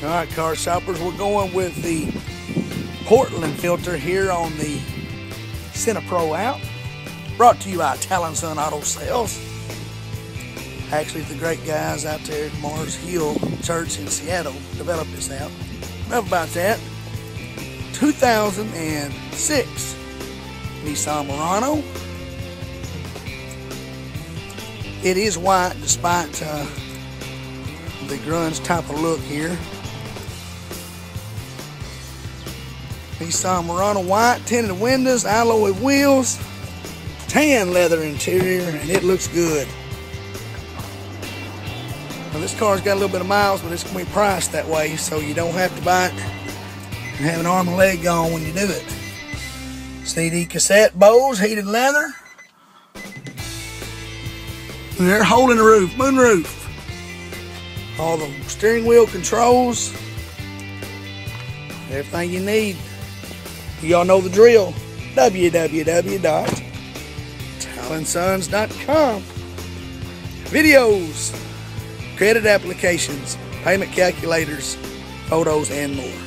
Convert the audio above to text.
All right, car shoppers, we're going with the Portland filter here on the Pro out. Brought to you by Towell Auto Sales. Actually, the great guys out there at Mars Hill Church in Seattle developed this out. Enough about that. 2006 Nissan Murano. It is white despite the grunge type of look here. Nissan Murano white, tinted windows, alloy wheels, tan leather interior, and it looks good. Now this car's got a little bit of miles, but it's going to be priced that way, so you don't have to buy it and have an arm and leg gone when you do it. CD cassette, Bose, heated leather. And they're holding the roof, moonroof. All the steering wheel controls, everything you need. Y'all know the drill. www.towellandsons.com. Videos, credit applications, payment calculators, photos, and more.